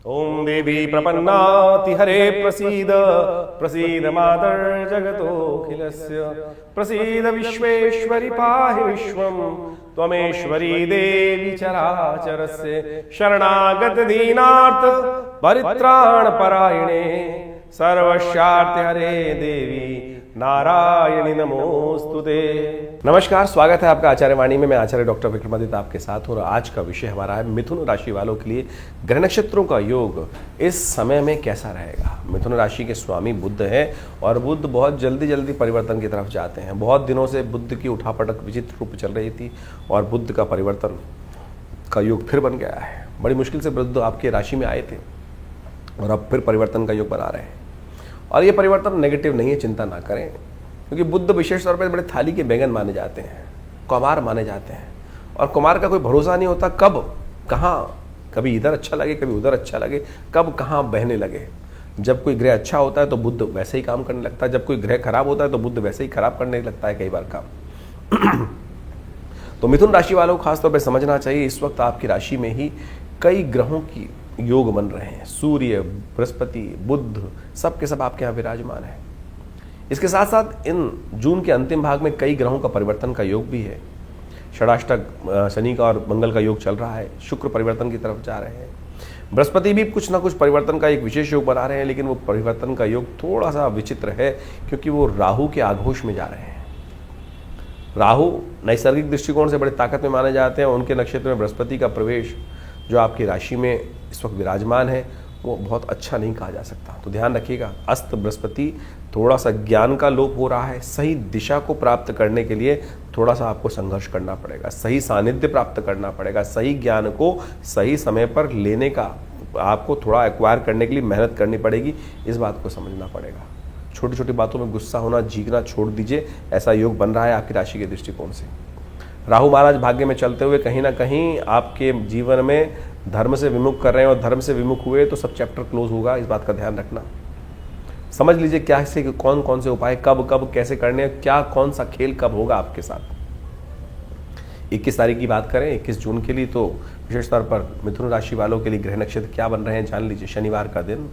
ओम देवी प्रपन्नाति हरे प्रसीद प्रसीद मातर जगतोऽखिलस्य प्रसीद विश्वेश्वरि पाहि विश्वं त्वमेश्वरी देवी चराचरस्य शरणागत दीनार्थ परित्राण परायणे सर्वस्यार्थ हरे देवी नारायणी नमोस्तुते। नमस्कार, स्वागत है आपका आचार्य वाणी में। मैं आचार्य डॉक्टर विक्रमादित्य आपके साथ हूँ और आज का विषय हमारा है मिथुन राशि वालों के लिए ग्रह नक्षत्रों का योग इस समय में कैसा रहेगा। मिथुन राशि के स्वामी बुध है और बुध बहुत जल्दी परिवर्तन की तरफ जाते हैं। बहुत दिनों से बुध की उठापटक विचित्र रूप चल रही थी और बुध का परिवर्तन का योग फिर बन गया है। बड़ी मुश्किल से बुध आपकी राशि में आए थे और अब फिर परिवर्तन का योग बना रहे हैं। और ये परिवर्तन नेगेटिव नहीं है, चिंता ना करें, क्योंकि बुध विशेष तौर पर बड़े थाली के बैंगन माने जाते हैं, कुमार माने जाते हैं और कुमार का कोई भरोसा नहीं होता कब कहाँ, कभी इधर अच्छा लगे कभी उधर अच्छा लगे, कब कहाँ बहने लगे। जब कोई ग्रह अच्छा होता है तो बुध वैसे ही काम करने लगता है, जब कोई ग्रह खराब होता है तो बुध वैसे ही खराब करने लगता है कई बार काम। तो मिथुन राशि वालों को खासतौर पर समझना चाहिए, इस वक्त आपकी राशि में ही कई ग्रहों की योग बन रहे हैं। सूर्य, बृहस्पति, बुध सब के सब आपके यहाँ विराजमान है। इसके साथ साथ इन जून के अंतिम भाग में कई ग्रहों का परिवर्तन का योग भी है। षडाष्टक शनि का और मंगल का योग चल रहा है, शुक्र परिवर्तन की तरफ जा रहे हैं, बृहस्पति भी कुछ ना कुछ परिवर्तन का एक विशेष योग बना रहे हैं, लेकिन वो परिवर्तन का योग थोड़ा सा विचित्र है क्योंकि वो राहु के आघोष में जा रहे हैं। राहु नैसर्गिक दृष्टिकोण से बड़े ताकत में माने जाते हैं। उनके नक्षत्र में बृहस्पति का प्रवेश जो आपकी राशि में इस वक्त विराजमान है वो बहुत अच्छा नहीं कहा जा सकता। तो ध्यान रखिएगा, अस्त बृहस्पति थोड़ा सा ज्ञान का लोप हो रहा है। सही दिशा को प्राप्त करने के लिए थोड़ा सा आपको संघर्ष करना पड़ेगा, सही सानिध्य प्राप्त करना पड़ेगा, सही ज्ञान को सही समय पर लेने का आपको थोड़ा एक्वायर करने के लिए मेहनत करनी पड़ेगी। इस बात को समझना पड़ेगा। छोटी छोटी बातों में गुस्सा होना, जीतना छोड़ दीजिए। ऐसा योग बन रहा है आपकी राशि के दृष्टिकोण से। राहु महाराज भाग्य में चलते हुए कहीं ना कहीं आपके जीवन में धर्म से विमुख कर रहे हैं और धर्म से विमुख हुए तो सब चैप्टर क्लोज होगा। इस बात का ध्यान रखना। समझ लीजिए क्या से कौन कौन से उपाय कब कब कैसे करने हैं, क्या कौन सा खेल कब होगा आपके साथ। 21 तारीख की बात करें, 21 जून के लिए, तो विशेष तौर पर मिथुन राशि वालों के लिए ग्रह नक्षत्र क्या बन रहे हैं जान लीजिए। शनिवार का दिन,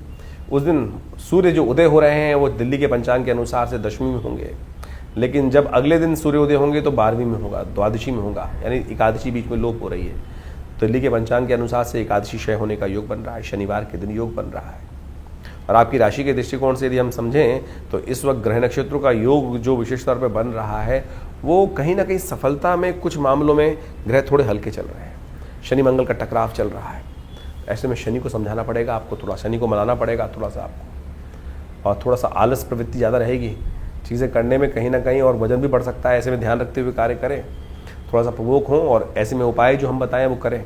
उस दिन सूर्य जो उदय हो रहे हैं वो दिल्ली के पंचांग के अनुसार से 10वीं में होंगे, लेकिन जब अगले दिन सूर्योदय होंगे तो 12वीं में होगा, द्वादशी में होगा, यानी एकादशी बीच में लोप हो रही है। दिल्ली के पंचांग के अनुसार से एकादशी क्षय होने का योग बन रहा है, शनिवार के दिन योग बन रहा है। और आपकी राशि के दृष्टिकोण से यदि हम समझें तो इस वक्त ग्रह नक्षत्रों का योग जो विशेष तौर पर बन रहा है वो कहीं ना कहीं सफलता में कुछ मामलों में ग्रह थोड़े हल्के चल रहे हैं। शनि मंगल का टकराव चल रहा है। ऐसे में शनि को समझाना पड़ेगा आपको, थोड़ा शनि को मनाना पड़ेगा थोड़ा सा आपको, और थोड़ा सा आलस प्रवृत्ति ज़्यादा रहेगी चीज़ें करने में कहीं ना कहीं, और वजन भी बढ़ सकता है। ऐसे में ध्यान रखते हुए कार्य करें, थोड़ा सा प्रवोक हों और ऐसे में उपाय जो हम बताएं वो करें।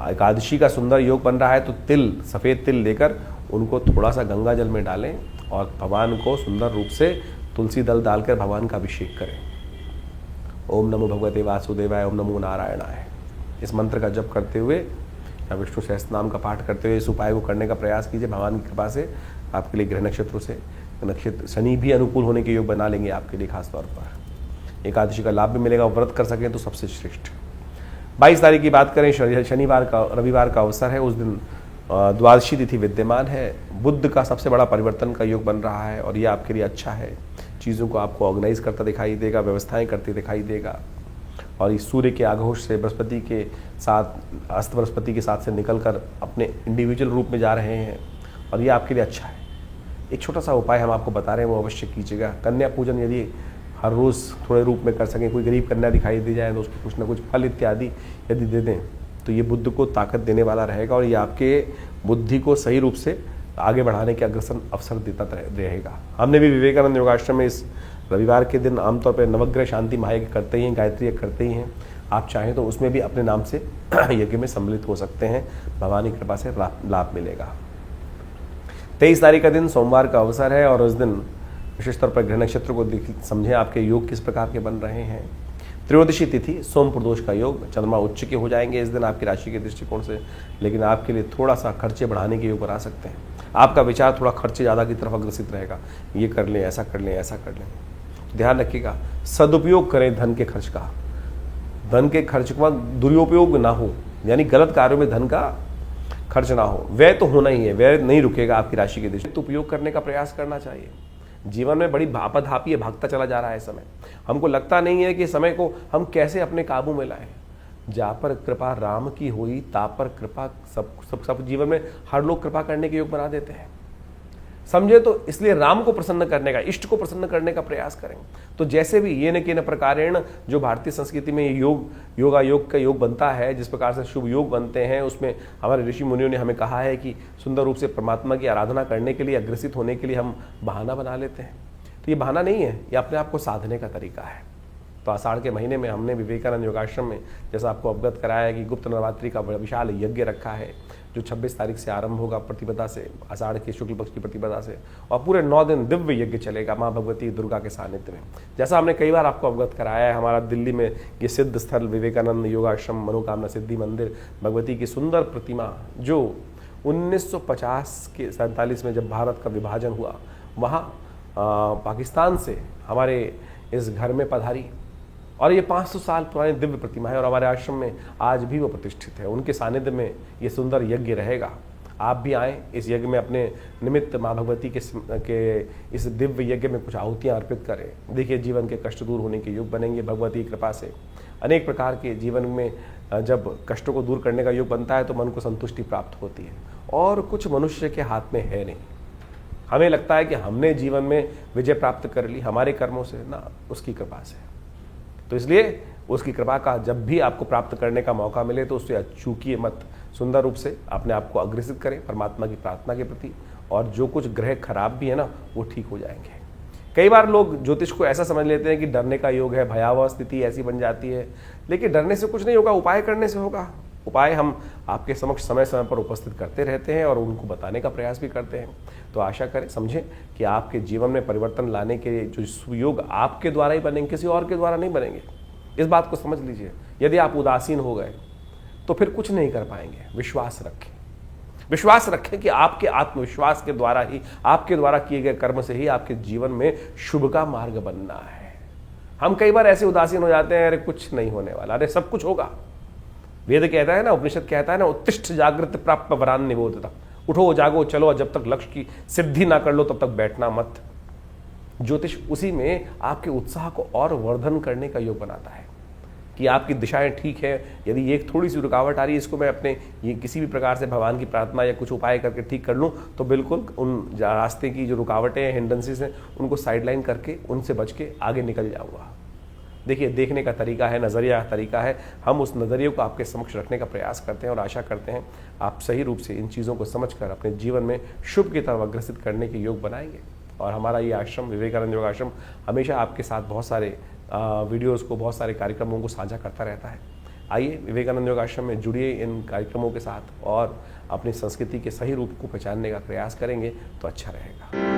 एकादशी का सुंदर योग बन रहा है तो तिल, सफ़ेद तिल लेकर उनको थोड़ा सा गंगा जल में डालें और भगवान को सुंदर रूप से तुलसी दल डालकर भगवान का अभिषेक करें। ओम नमो भगवते वासुदेवाय, ओम नमो नारायणाय, इस मंत्र का जप करते हुए या विष्णु सहस्त्र नाम का पाठ करते हुए इस उपाय को करने का प्रयास कीजिए। भगवान की कृपा से आपके लिए ग्रह नक्षत्रों से नक्षत्र शनि भी अनुकूल होने के योग बना लेंगे आपके लिए। खास तौर पर एकादशी का लाभ भी मिलेगा, व्रत कर सकें तो सबसे श्रेष्ठ। 22 तारीख की बात करें, शनिवार का रविवार का अवसर है। उस दिन द्वादशी तिथि विद्यमान है। बुध का सबसे बड़ा परिवर्तन का योग बन रहा है और ये आपके लिए अच्छा है। चीज़ों को आपको ऑर्गेनाइज करता दिखाई देगा, व्यवस्थाएं करते दिखाई देगा। और इस सूर्य के आघोष से बृहस्पति के साथ, अस्त बृहस्पति के साथ से निकलकर अपने इंडिविजुअल रूप में जा रहे हैं और ये आपके लिए अच्छा है। एक छोटा सा उपाय हम आपको बता रहे हैं, वो अवश्य कीजिएगा। कन्या पूजन यदि हर रोज़ थोड़े रूप में कर सकें, कोई गरीब कन्या दिखाई दे जाए तो उसको कुछ ना कुछ फल इत्यादि यदि दे दें तो ये बुद्ध को ताकत देने वाला रहेगा और ये आपके बुद्धि को सही रूप से आगे बढ़ाने के अग्रसर अवसर देता रहेगा। हमने भी विवेकानंद योगाश्रम में इस रविवार के दिन आमतौर पर नवग्रह शांति महायज्ञ करते ही हैं, गायत्री यज्ञ करते ही हैं। आप चाहें तो उसमें भी अपने नाम से यज्ञ में सम्मिलित हो सकते हैं। भगवान की कृपा से लाभ मिलेगा। 23 तारीख का दिन सोमवार का अवसर है और उस दिन विशेष तौर पर ग्रह नक्षत्र को समझें आपके योग किस प्रकार के बन रहे हैं। त्रयोदशी तिथि सोम प्रदोष का योग, चंद्रमा उच्च के हो जाएंगे इस दिन आपकी राशि के दृष्टिकोण से, लेकिन आपके लिए थोड़ा सा खर्चे बढ़ाने के योग बना सकते हैं। आपका विचार थोड़ा खर्चे ज़्यादा की तरफ अग्रसित रहेगा, ये कर लें, ऐसा कर लें, ऐसा कर लें। ध्यान रखिएगा, सदुपयोग करें धन के खर्च का, धन के खर्च का दुरुपयोग ना हो, यानी गलत कार्यों में धन का खर्च ना हो। व्यय तो होना ही है, व्यय नहीं रुकेगा आपकी राशि के दृष्टि। तो उपयोग करने का प्रयास करना चाहिए। जीवन में बड़ी आपाधापी है, भागता चला जा रहा है समय। हमको लगता नहीं है कि समय को हम कैसे अपने काबू में लाएं। जा पर कृपा राम की हुई, ता पर कृपा सब जीवन में हर लोग कृपा करने के योग बना देते हैं, समझे। तो इसलिए राम को प्रसन्न करने का, इष्ट को प्रसन्न करने का प्रयास करें। तो जैसे भी ये न कि न प्रकारेण जो भारतीय संस्कृति में योग का योग बनता है, जिस प्रकार से शुभ योग बनते हैं, उसमें हमारे ऋषि मुनियों ने हमें कहा है कि सुंदर रूप से परमात्मा की आराधना करने के लिए, अग्रसित होने के लिए हम बहाना बना लेते हैं। तो ये बहाना नहीं है, ये अपने आप को साधने का तरीका है। तो आषाढ़ के महीने में हमने विवेकानंद योगाश्रम में जैसा आपको अवगत कराया है कि गुप्त नवरात्रि का बड़ा विशाल यज्ञ रखा है, जो 26 तारीख से आरंभ होगा प्रतिपदा से, आषाढ़ के शुक्ल पक्ष की प्रतिपदा से, और पूरे 9 दिन दिव्य यज्ञ चलेगा माँ भगवती दुर्गा के सानिध्य में। जैसा हमने कई बार आपको अवगत कराया है, हमारा दिल्ली में ये सिद्ध स्थल विवेकानंद योगाश्रम मनोकामना सिद्धि मंदिर, भगवती की सुंदर प्रतिमा जो 1950 के 47 में जब भारत का विभाजन हुआ, वहाँ पाकिस्तान से हमारे इस घर में पधारी, और ये 500 साल पुरानी दिव्य प्रतिमा है, और हमारे आश्रम में आज भी वो प्रतिष्ठित है। उनके सानिध्य में ये सुंदर यज्ञ रहेगा। आप भी आएँ इस यज्ञ में, अपने निमित्त माँ भगवती के इस दिव्य यज्ञ में कुछ आहुतियाँ अर्पित करें। देखिए, जीवन के कष्ट दूर होने के योग बनेंगे भगवती की कृपा से। अनेक प्रकार के जीवन में जब कष्टों को दूर करने का योग बनता है तो मन को संतुष्टि प्राप्त होती है, और कुछ मनुष्य के हाथ में है नहीं। हमें लगता है कि हमने जीवन में विजय प्राप्त कर ली हमारे कर्मों से, ना, उसकी कृपा से। तो इसलिए उसकी कृपा का जब भी आपको प्राप्त करने का मौका मिले तो उससे चूकिए मत। सुंदर रूप से अपने आप को अग्रसित करें परमात्मा की प्रार्थना के प्रति, और जो कुछ ग्रह खराब भी है ना, वो ठीक हो जाएंगे। कई बार लोग ज्योतिष को ऐसा समझ लेते हैं कि डरने का योग है, भयावह स्थिति ऐसी बन जाती है, लेकिन डरने से कुछ नहीं होगा, उपाय करने से होगा। उपाय हम आपके समक्ष समय समय पर उपस्थित करते रहते हैं और उनको बताने का प्रयास भी करते हैं। तो आशा करें, समझें कि आपके जीवन में परिवर्तन लाने के जो सुयोग आपके द्वारा ही बनेंगे, किसी और के द्वारा नहीं बनेंगे। इस बात को समझ लीजिए। यदि आप उदासीन हो गए तो फिर कुछ नहीं कर पाएंगे। विश्वास रखें, विश्वास रखें कि आपके आत्मविश्वास के द्वारा ही, आपके द्वारा किए गए कर्म से ही आपके जीवन में शुभ का मार्ग बनना है। हम कई बार ऐसे उदासीन हो जाते हैं, अरे कुछ नहीं होने वाला, अरे सब कुछ होगा। वेद कहता है ना, उपनिषद कहता है ना, उत्तिष्ठ जागृत प्राप्त वरान निबोधता। उठो जागो चलो, और जब तक लक्ष्य की सिद्धि ना कर लो तब तक बैठना मत। ज्योतिष उसी में आपके उत्साह को और वर्धन करने का योग बनाता है कि आपकी दिशाएं ठीक है। यदि एक थोड़ी सी रुकावट आ रही है, इसको मैं अपने ये किसी भी प्रकार से भगवान की प्रार्थना या कुछ उपाय करके ठीक कर लूँ, तो बिल्कुल उन रास्ते की जो रुकावटें हैं, हिंड्रेंसेस हैं, उनको साइडलाइन करके उनसे बच के आगे निकल जाऊँगा। देखिए, देखने का तरीका है, नज़रिया का तरीका है। हम उस नज़रिए को आपके समक्ष रखने का प्रयास करते हैं और आशा करते हैं आप सही रूप से इन चीज़ों को समझकर अपने जीवन में शुभ की तरफ अग्रसित करने के योग बनाएंगे। और हमारा ये आश्रम विवेकानंद योग आश्रम हमेशा आपके साथ बहुत सारे वीडियोज़ को, बहुत सारे कार्यक्रमों को साझा करता रहता है। आइए विवेकानंद योग आश्रम में जुड़िए इन कार्यक्रमों के साथ और अपनी संस्कृति के सही रूप को पहचानने का प्रयास करेंगे तो अच्छा रहेगा।